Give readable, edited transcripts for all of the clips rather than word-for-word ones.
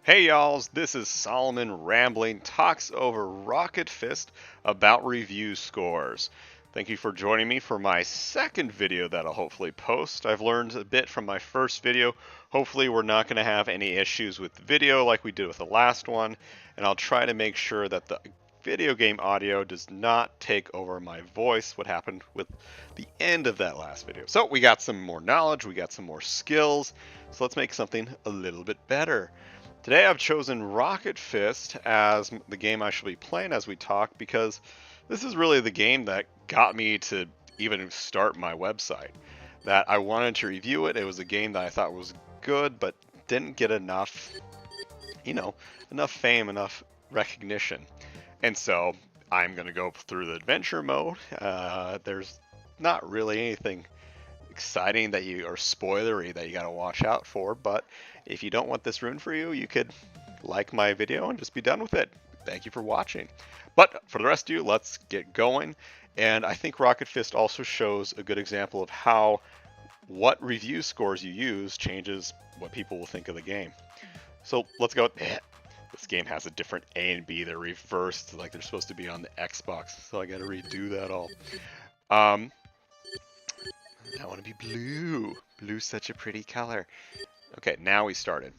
Hey y'alls, this is Solomon Rambling Talks over Rocket Fist about review scores. Thank you for joining me for my second video that I'll hopefully post. I've learned a bit from my first video. Hopefully we're not going to have any issues with the video like we did with the last one, and I'll try to make sure that the video game audio does not take over my voice, what happened with the end of that last video. So we got some more knowledge, we got some more skills, so let's make something a little bit better. Today I've chosen Rocket Fist as the game I shall be playing as we talk because this is really the game that got me to even start my website. That I wanted to review it. It was a game that I thought was good but didn't get enough, enough fame, enough recognition. And so I'm going to go through the adventure mode. There's not really anything exciting that you or spoilery that you got to watch out for, but if you don't want this ruined for you, you could like my video and just be done with it. Thank you for watching. But for the rest of you, let's get going. And I think Rocket Fist also shows a good example of how what review scores you use changes what people will think of the game. So let's go. This game has a different A and B. They're reversed like they're supposed to be on the Xbox. So I got to redo that all. I want to be blue. Blue's such a pretty color. Okay, now we started.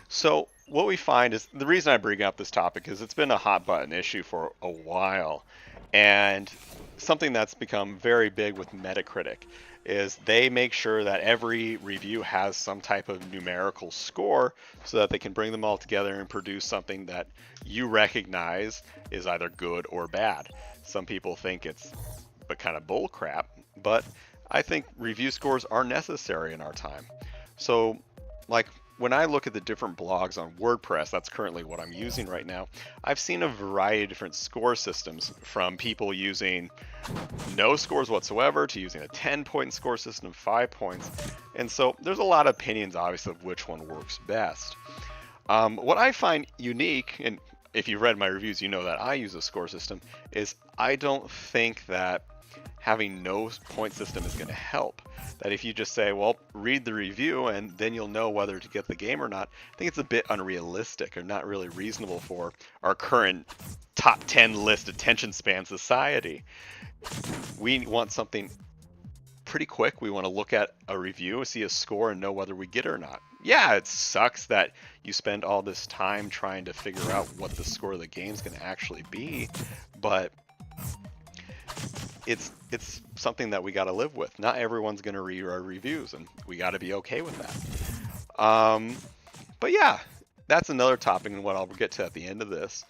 So what we find is, the reason I bring up this topic is it's been a hot button issue for a while. And something that's become very big with Metacritic is they make sure that every review has some type of numerical score so that they can bring them all together and produce something that you recognize is either good or bad. Some people think it's kind of bull crap, but I think review scores are necessary in our time. So, like, when I look at the different blogs on WordPress, that's currently what I'm using right now, I've seen a variety of different score systems, from people using no scores whatsoever to using a 10-point score system, 5 points. And so there's a lot of opinions, obviously, of which one works best. What I find unique, and if you've read my reviews, you know that I use a score system, is I don't think that having no point system is going to help. That if you just say, well, read the review and then you'll know whether to get the game or not, I think it's a bit unrealistic or not really reasonable for our current top 10 list attention span society. We want something pretty quick. We want to look at a review, see a score, and know whether we get it or not. Yeah, it sucks that you spend all this time trying to figure out what the score of the game is going to actually be, but it's something that we got to live with. Not everyone's going to read our reviews, and we got to be okay with that. But yeah, that's another topic and what I'll get to at the end of this.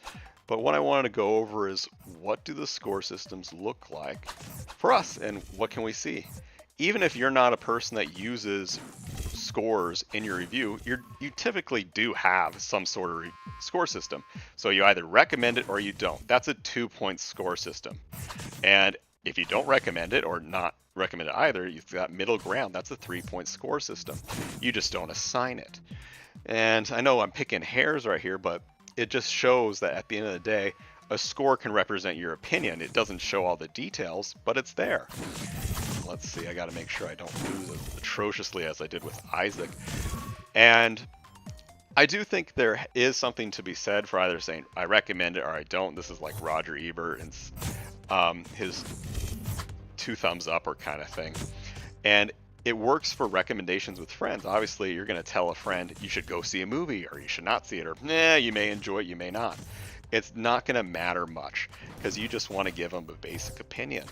But what I wanted to go over is, what do the score systems look like for us and what can we see? Even if you're not a person that uses scores in your review, you typically do have some sort of score system. So you either recommend it or you don't. That's a 2-point score system. And if you don't recommend it or not recommend it either, you've got middle ground. That's a 3-point score system. You just don't assign it. And I know I'm picking hairs right here, but it just shows that at the end of the day, a score can represent your opinion. It doesn't show all the details, but it's there. Let's see, I got to make sure I don't lose as atrociously as I did with Isaac. And I do think there is something to be said for either saying I recommend it or I don't. This is like Roger Ebert and his 2 thumbs up or kind of thing. And it works for recommendations with friends. Obviously, you're going to tell a friend you should go see a movie or you should not see it, or you may enjoy it, you may not. It's not going to matter much because you just want to give them a basic opinion.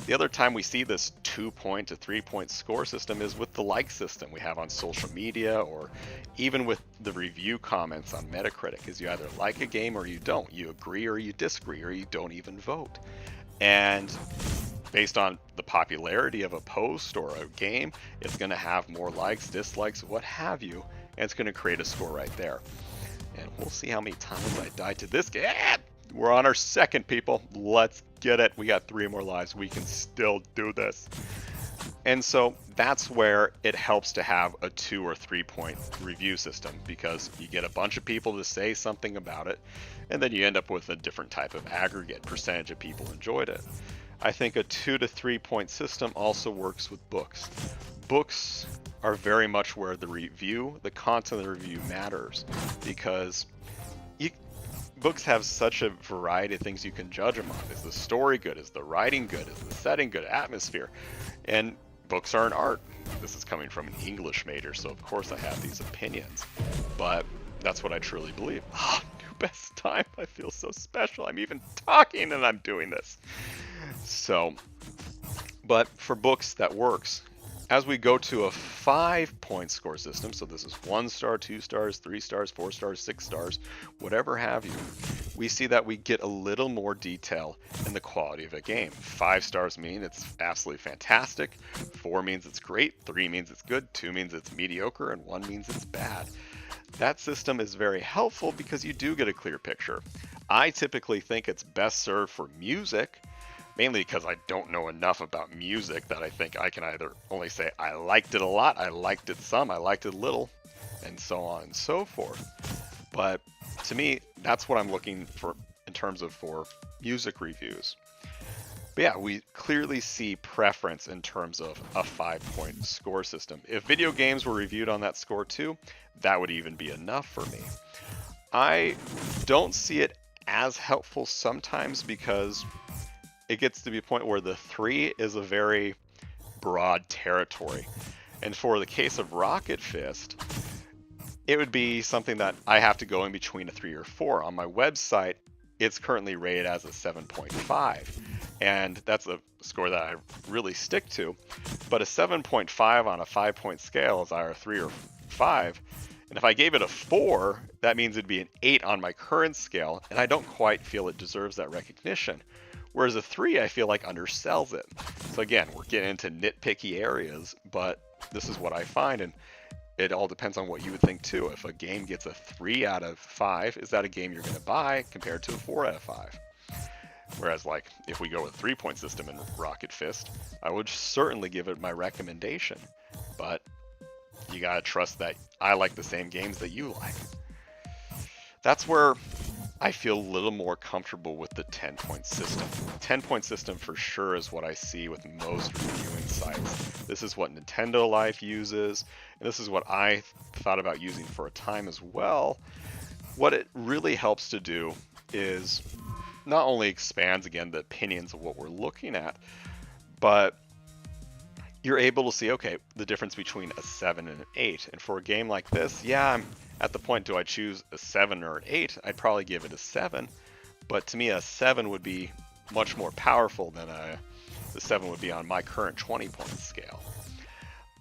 The other time we see this 2-point to 3-point score system is with the like system we have on social media, or even with the review comments on Metacritic, is you either like a game or you don't. You agree or you disagree, or you don't even vote. And based on the popularity of a post or a game, it's going to have more likes, dislikes, what have you, and it's going to create a score right there. And we'll see how many times I die to this game. We're on our second, people. Let's get it. We got 3 more lives. We can still do this. And so that's where it helps to have a 2 or 3-point review system, because you get a bunch of people to say something about it, and then you end up with a different type of aggregate percentage of people enjoyed it. I think a 2 to 3 point system also works with books. Books are very much where the content of the review matters, because you, books have such a variety of things you can judge them on. Is the story good? Is the writing good? Is the setting good? Atmosphere? And books are an art. This is coming from an English major, so of course I have these opinions, but that's what I truly believe. Oh, new best time. I feel so special. I'm even talking and I'm doing this. So, but for books, that works. As we go to a 5-point score system, so this is 1 star, 2 stars, 3 stars, 4 stars, 6 stars, whatever have you, we see that we get a little more detail in the quality of a game. 5 stars mean it's absolutely fantastic, 4 means it's great, 3 means it's good, 2 means it's mediocre, and 1 means it's bad. That system is very helpful because you do get a clear picture. I typically think it's best served for music, mainly because I don't know enough about music that I think I can either only say I liked it a lot, I liked it some, I liked it little, and so on and so forth. But to me, that's what I'm looking for in terms of for music reviews. But yeah, we clearly see preference in terms of a 5-point score system. If video games were reviewed on that score too, that would even be enough for me. I don't see it as helpful sometimes because it gets to be a point where the 3 is a very broad territory. And for the case of Rocket Fist, it would be something that I have to go in between a 3 or 4. On my website, it's currently rated as a 7.5. And that's a score that I really stick to. But a 7.5 on a 5-point scale is either a 3 or 5. And if I gave it a 4, that means it'd be an 8 on my current scale. And I don't quite feel it deserves that recognition. Whereas a 3, I feel like undersells it. So again, we're getting into nitpicky areas, but this is what I find, and it all depends on what you would think too. If a game gets a 3 out of 5, is that a game you're going to buy compared to a 4 out of 5? Whereas like, if we go with a 3-point system in Rocket Fist, I would certainly give it my recommendation. But you got to trust that I like the same games that you like. That's where I feel a little more comfortable with the 10-point system. 10-point system for sure is what I see with most reviewing sites. This is what Nintendo Life uses, and this is what I thought about using for a time as well. What it really helps to do is not only expands, again, the opinions of what we're looking at, but you're able to see, okay, the difference between a 7 and an 8. And for a game like this, yeah, I'm at the point, do I choose a 7 or an 8? I'd probably give it a 7. But to me, a 7 would be much more powerful than the 7 would be on my current 20-point scale.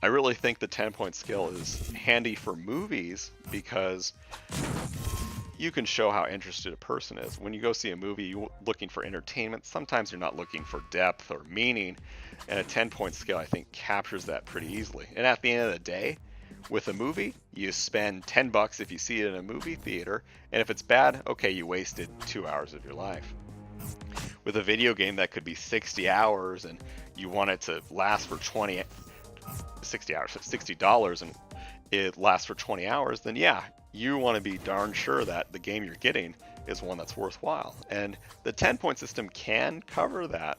I really think the 10-point scale is handy for movies because you can show how interested a person is. When you go see a movie, you're looking for entertainment. Sometimes you're not looking for depth or meaning. And a 10-point scale, I think, captures that pretty easily. And at the end of the day, with a movie, you spend $10 if you see it in a movie theater. And if it's bad, okay, you wasted 2 hours of your life. With a video game that could be 60 hours and you want it to last for $60 and it lasts for 20 hours, then yeah, you want to be darn sure that the game you're getting is one that's worthwhile. And the 10-point system can cover that.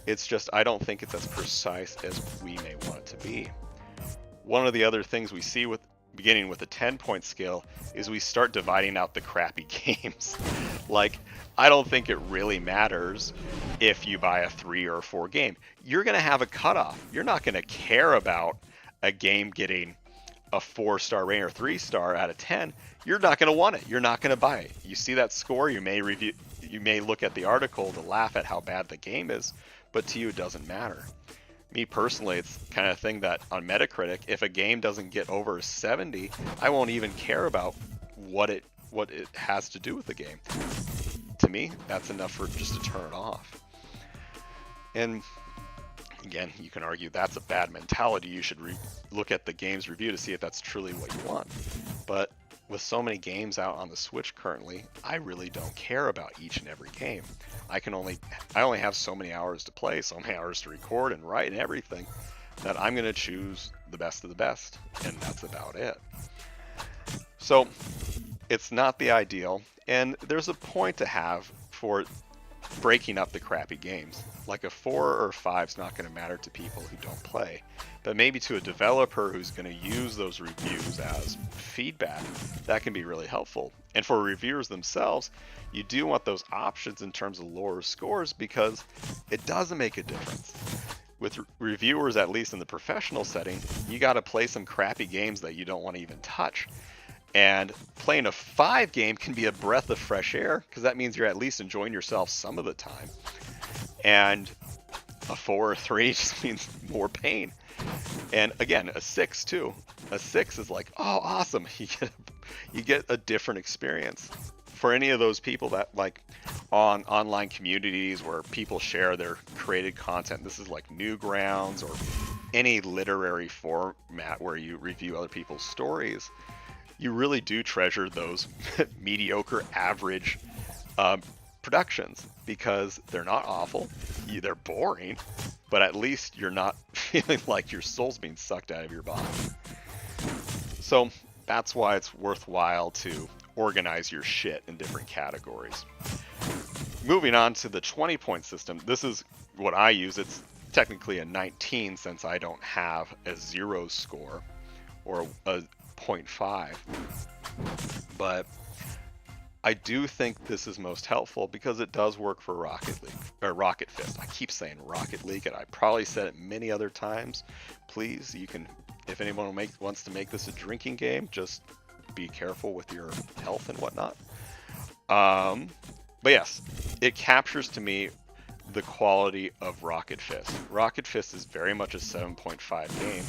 It's just, I don't think it's as precise as we may want it to be. One of the other things we see with beginning with a 10-point scale is we start dividing out the crappy games. Like, I don't think it really matters if you buy a 3 or a 4 game. You're going to have a cutoff. You're not going to care about a game getting a 4-star rating or 3-star out of 10. You're not going to want it. You're not going to buy it. You see that score, you may look at the article to laugh at how bad the game is, but to you it doesn't matter. Me personally, it's kind of thing that on Metacritic, if a game doesn't get over 70, I won't even care about what it has to do with the game. To me, that's enough for just to turn it off. And again, you can argue that's a bad mentality. You should look at the game's review to see if that's truly what you want. But with so many games out on the Switch currently, I really don't care about each and every game. I only have so many hours to play, so many hours to record and write and everything, that I'm going to choose the best of the best, and that's about it. So it's not the ideal, and there's a point to have for breaking up the crappy games. Like a 4 or 5 is not going to matter to people who don't play, but maybe to a developer who's going to use those reviews as feedback, that can be really helpful. And for reviewers themselves, you do want those options in terms of lower scores because it doesn't make a difference. With reviewers, at least in the professional setting, you got to play some crappy games that you don't want to even touch. And playing a 5 game can be a breath of fresh air because that means you're at least enjoying yourself some of the time. And a 4 or 3 just means more pain. And again, a 6 too. A 6 is like, oh, awesome. You get a different experience. For any of those people that like on online communities where people share their created content, this is like Newgrounds or any literary format where you review other people's stories, you really do treasure those mediocre, average productions because they're not awful, they're boring, but at least you're not feeling like your soul's being sucked out of your body. So that's why it's worthwhile to organize your shit in different categories. Moving on to the 20-point system, this is what I use. It's technically a 19 since I don't have a 0 score or a 0.5, but I do think this is most helpful because it does work for Rocket League or Rocket Fist. I keep saying Rocket League, and I probably said it many other times. Please, you can, if anyone wants to make this a drinking game, just be careful with your health and whatnot. But yes, it captures to me the quality of Rocket Fist. Rocket Fist is very much a 7.5 game,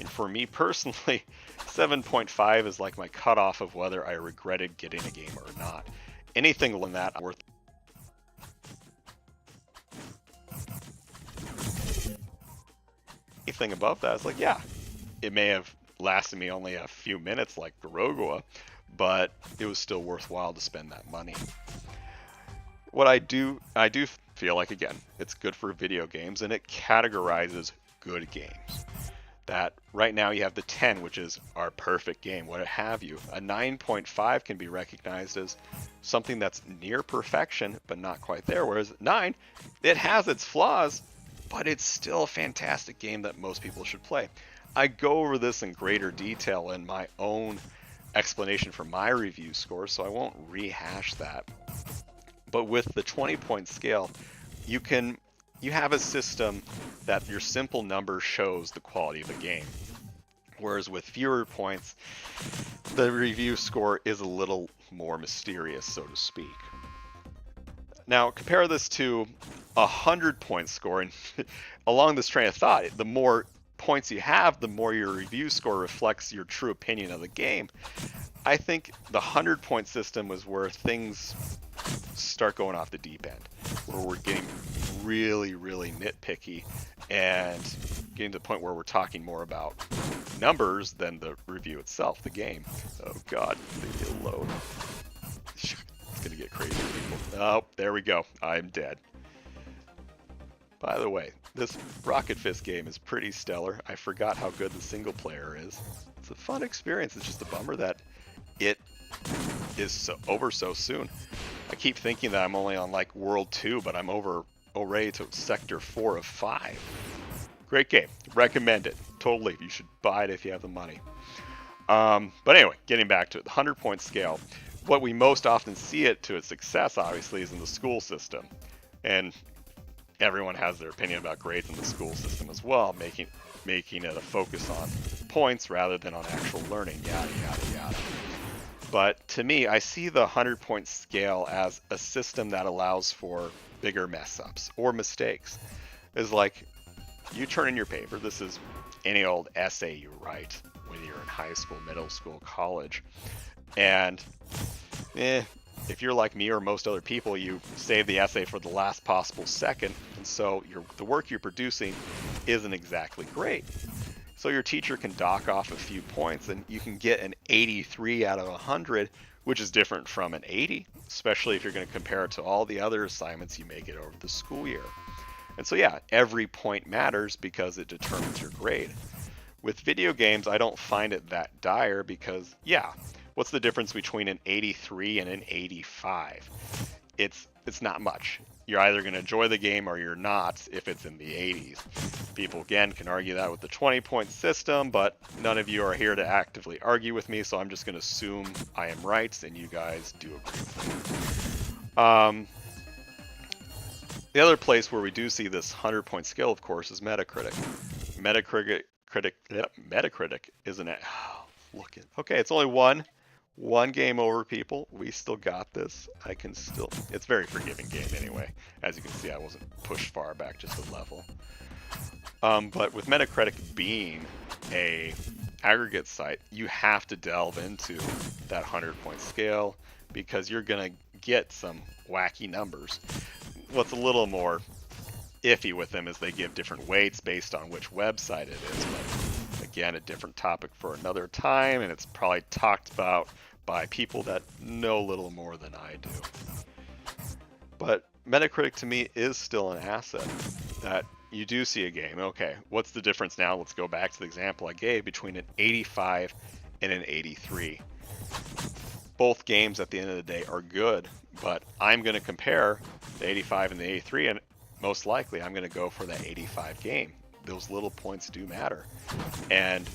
and for me personally, 7.5 is like my cutoff of whether I regretted getting a game or not. Anything than that worth. Anything above that is like, yeah, it may have lasted me only a few minutes like Garogua, but it was still worthwhile to spend that money. What I do feel like, again, it's good for video games and it categorizes good games. That right now you have the 10, which is our perfect game, what have you. A 9.5 can be recognized as something that's near perfection, but not quite there. Whereas 9, it has its flaws, but it's still a fantastic game that most people should play. I go over this in greater detail in my own explanation for my review score, so I won't rehash that. But with the 20-point scale, you have a system that your simple number shows the quality of a game. Whereas with fewer points, the review score is a little more mysterious, so to speak. Now, compare this to a 100-point score, and along this train of thought, the more points you have, the more your review score reflects your true opinion of the game. I think the 100-point system is where things start going off the deep end, where we're getting really, really nitpicky and getting to the point where we're talking more about numbers than the review itself, the game. Oh God, leave me alone. It's gonna get crazy, people. Oh, there we go. I'm dead. By the way, this Rocket Fist game is pretty stellar. I forgot how good the single player is. It's a fun experience. It's just a bummer that it is over so soon. I keep thinking that I'm only on like World 2, but I'm already to Sector 4 of 5. Great game. Recommend it. Totally. You should buy it if you have the money. But anyway, getting back to it, the 100-point scale. What we most often see it to its success, obviously, is in the school system. And everyone has their opinion about grades in the school system as well, making it a focus on points rather than on actual learning, yada, yada, yada. But to me, I see the 100-point scale as a system that allows for bigger mess-ups or mistakes. It's like, you turn in your paper, this is any old essay you write when you're in high school, middle school, college, and if you're like me or most other people, you save the essay for the last possible second, and so the work you're producing isn't exactly great. So your teacher can dock off a few points, and you can get an 83 out of 100, which is different from an 80, especially if you're going to compare it to all the other assignments you may get over the school year. And so yeah, every point matters because it determines your grade. With video games, I don't find it that dire because, yeah, what's the difference between an 83 and an 85? It's it's not much. You're either going to enjoy the game or you're not if it's in the 80s. People, again, can argue that with the 20-point system, but none of you are here to actively argue with me, so I'm just going to assume I am right, and you guys do agree with me. The other place where we do see this 100-point scale, of course, is Metacritic. Metacritic isn't it? Okay, it's only one game over, people. We still got this. It's a very forgiving game anyway. As you can see, I wasn't pushed far back, just a level. But with Metacritic being a aggregate site, you have to delve into that 100-point scale because you're gonna get some wacky numbers. What's a little more iffy with them is they give different weights based on which website it is. But again, a different topic for another time, and it's probably talked about by people that know a little more than I do. But Metacritic to me is still an asset that you do see a game. Okay, what's the difference now? Let's go back to the example I gave between an 85 and an 83. Both games at the end of the day are good, but I'm going to compare the 85 and the 83, and most likely I'm going to go for that 85 game. Those little points do matter. And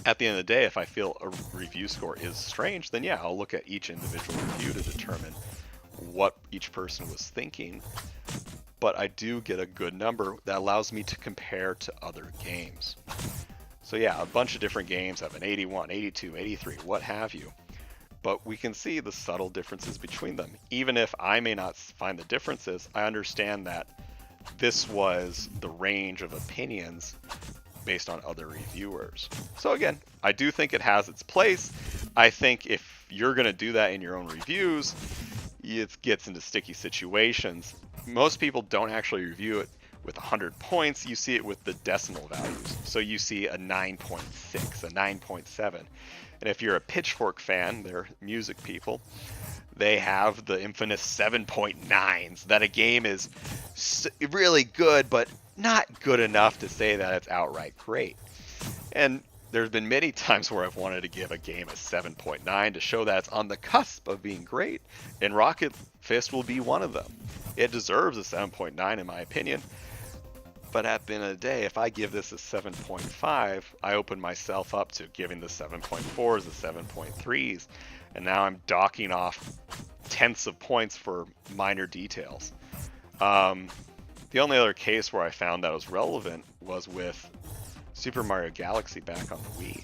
at the end of the day, if I feel a review score is strange, then yeah, I'll look at each individual review to determine what each person was thinking. But I do get a good number that allows me to compare to other games. So yeah, a bunch of different games have an 81, 82, 83, what have you. But we can see the subtle differences between them. Even if I may not find the differences, I understand that this was the range of opinions based on other reviewers. So again, I do think it has its place. I think if you're going to do that in your own reviews, it gets into sticky situations. Most people don't actually review it with 100 points. You see it with the decimal values. So you see a 9.6, a 9.7. And if you're a Pitchfork fan, they're music people, they have the infamous 7.9s, that a game is really good, but not good enough to say that it's outright great. And there's been many times where I've wanted to give a game a 7.9 to show that it's on the cusp of being great, and Rocket Fist will be one of them. It deserves a 7.9 in my opinion, but at the end of the day, if I give this a 7.5, I open myself up to giving the 7.4s, the 7.3s, and now I'm docking off tenths of points for minor details. The only other case where I found that was relevant was with Super Mario Galaxy back on the Wii.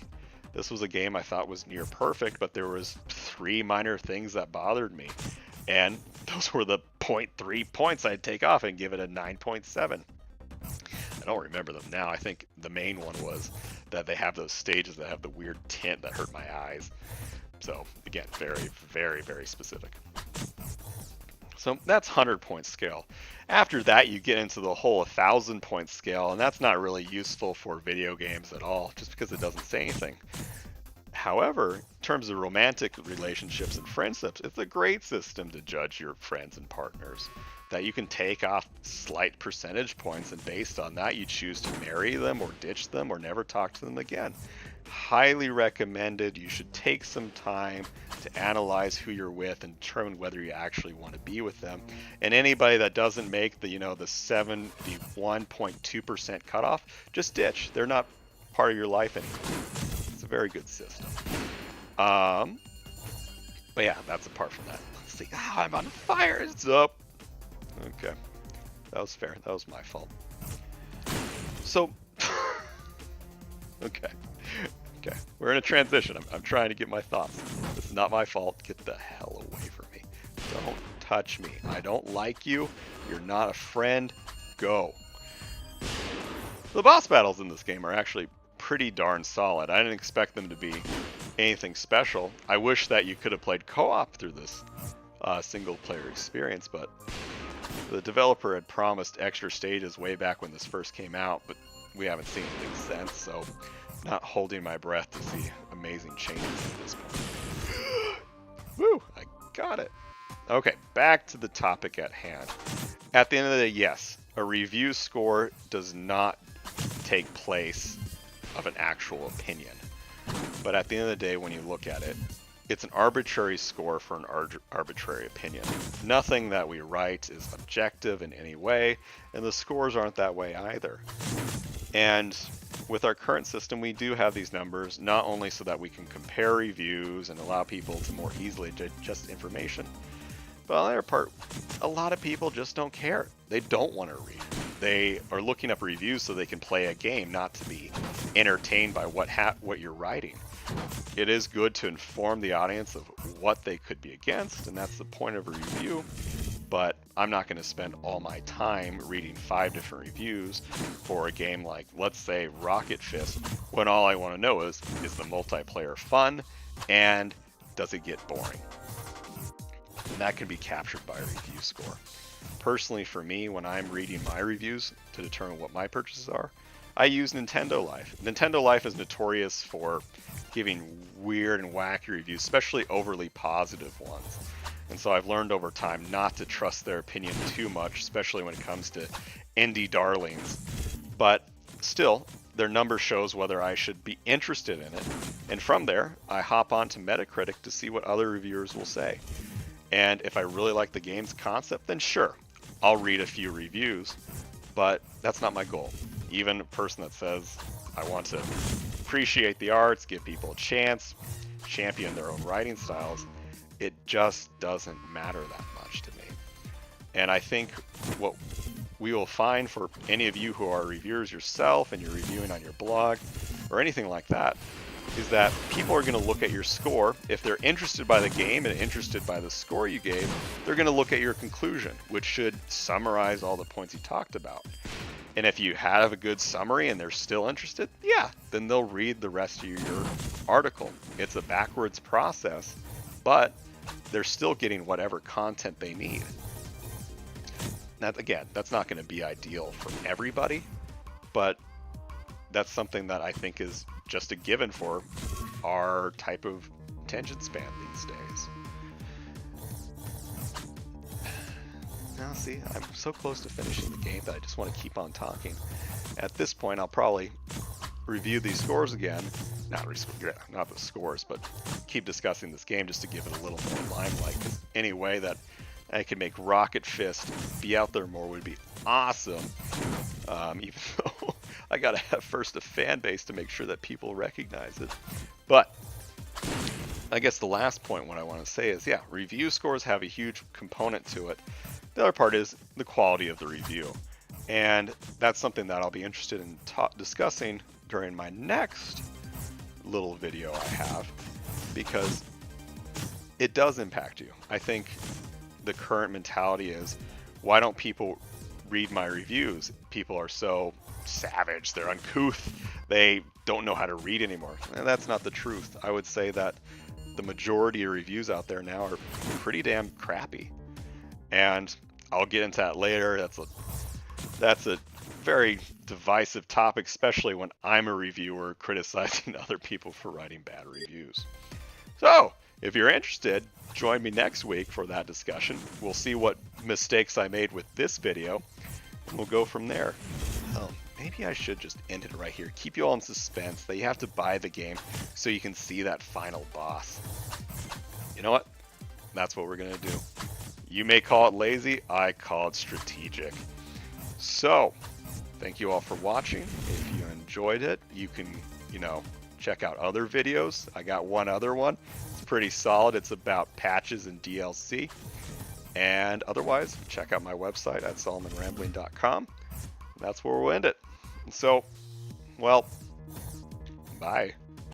This was a game I thought was near perfect, but there was 3 minor things that bothered me. And those were the 0.3 points I'd take off and give it a 9.7. I don't remember them now. I think the main one was that they have those stages that have the weird tint that hurt my eyes. So again, very, very, very specific. So that's 100-point scale. After that, you get into the whole 1,000-point scale, and that's not really useful for video games at all, just because it doesn't say anything. However, in terms of romantic relationships and friendships, it's a great system to judge your friends and partners. That you can take off slight percentage points, and based on that, you choose to marry them or ditch them or never talk to them again. Highly recommended. You should take some time to analyze who you're with and determine whether you actually want to be with them. And anybody that doesn't make the 71.2% cutoff, just ditch. They're not part of your life anymore. It's a very good system. But yeah, that's apart from that. Let's see. I'm on fire. It's up. Okay, that was fair. That was my fault. So, okay, we're in a transition. I'm trying to get my thoughts. This is not my fault. Get the hell away from me. Don't touch me. I don't like you. You're not a friend. Go. The boss battles in this game are actually pretty darn solid. I didn't expect them to be anything special. I wish that you could have played co-op through this single-player experience, but the developer had promised extra stages way back when this first came out, but we haven't seen anything since, so not holding my breath to see amazing changes at this point. Woo! I got it. Okay, back to the topic at hand. At the end of the day, yes, a review score does not take place of an actual opinion. But at the end of the day, when you look at it, it's an arbitrary score for an arbitrary opinion. Nothing that we write is objective in any way, and the scores aren't that way either. And with our current system, we do have these numbers, not only so that we can compare reviews and allow people to more easily digest information, but on the other part, a lot of people just don't care. They don't want to read. They are looking up reviews so they can play a game, not to be entertained by what you're writing. It is good to inform the audience of what they could be against, and that's the point of a review. But I'm not going to spend all my time reading 5 different reviews for a game like, let's say, Rocket Fist, when all I want to know is the multiplayer fun, and does it get boring? And that can be captured by a review score. Personally, for me, when I'm reading my reviews to determine what my purchases are, I use Nintendo Life. Nintendo Life is notorious for giving weird and wacky reviews, especially overly positive ones. And so I've learned over time not to trust their opinion too much, especially when it comes to indie darlings. But still, their number shows whether I should be interested in it. And from there, I hop on to Metacritic to see what other reviewers will say. And if I really like the game's concept, then sure, I'll read a few reviews, but that's not my goal. Even a person that says, I want to appreciate the arts, give people a chance, champion their own writing styles, it just doesn't matter that much to me. And I think what we will find for any of you who are reviewers yourself and you're reviewing on your blog or anything like that, is that people are going to look at your score. If they're interested by the game and interested by the score you gave, they're going to look at your conclusion, which should summarize all the points you talked about. And if you have a good summary and they're still interested, yeah, then they'll read the rest of your article. It's a backwards process, but they're still getting whatever content they need. Now, again, that's not going to be ideal for everybody, but that's something that I think is just a given for our type of attention span these days. Now, see, I'm so close to finishing the game that I just want to keep on talking. At this point, I'll probably review these scores again. Not the scores, but keep discussing this game just to give it a little more limelight. Because any way that I could make Rocket Fist be out there more would be awesome. Even though I gotta have first a fan base to make sure that people recognize it. But I guess the last point what I want to say is, yeah, review scores have a huge component to it. The other part is the quality of the review. And that's something that I'll be interested in discussing during my next little video I have, because it does impact you. I think the current mentality is, why don't people read my reviews? People are so savage, they're uncouth, they don't know how to read anymore. And that's not the truth. I would say that the majority of reviews out there now are pretty damn crappy. And I'll get into that later. That's a very divisive topic, especially when I'm a reviewer criticizing other people for writing bad reviews. So, if you're interested, join me next week for that discussion. We'll see what mistakes I made with this video, and we'll go from there. Oh, maybe I should just end it right here. Keep you all in suspense that you have to buy the game so you can see that final boss. You know what? That's what we're going to do. You may call it lazy, I call it strategic. So, thank you all for watching. If you enjoyed it, you can, check out other videos. I got one other one. It's pretty solid. It's about patches and DLC. And otherwise, check out my website at solomonrambling.com. That's where we'll end it. So, well, bye.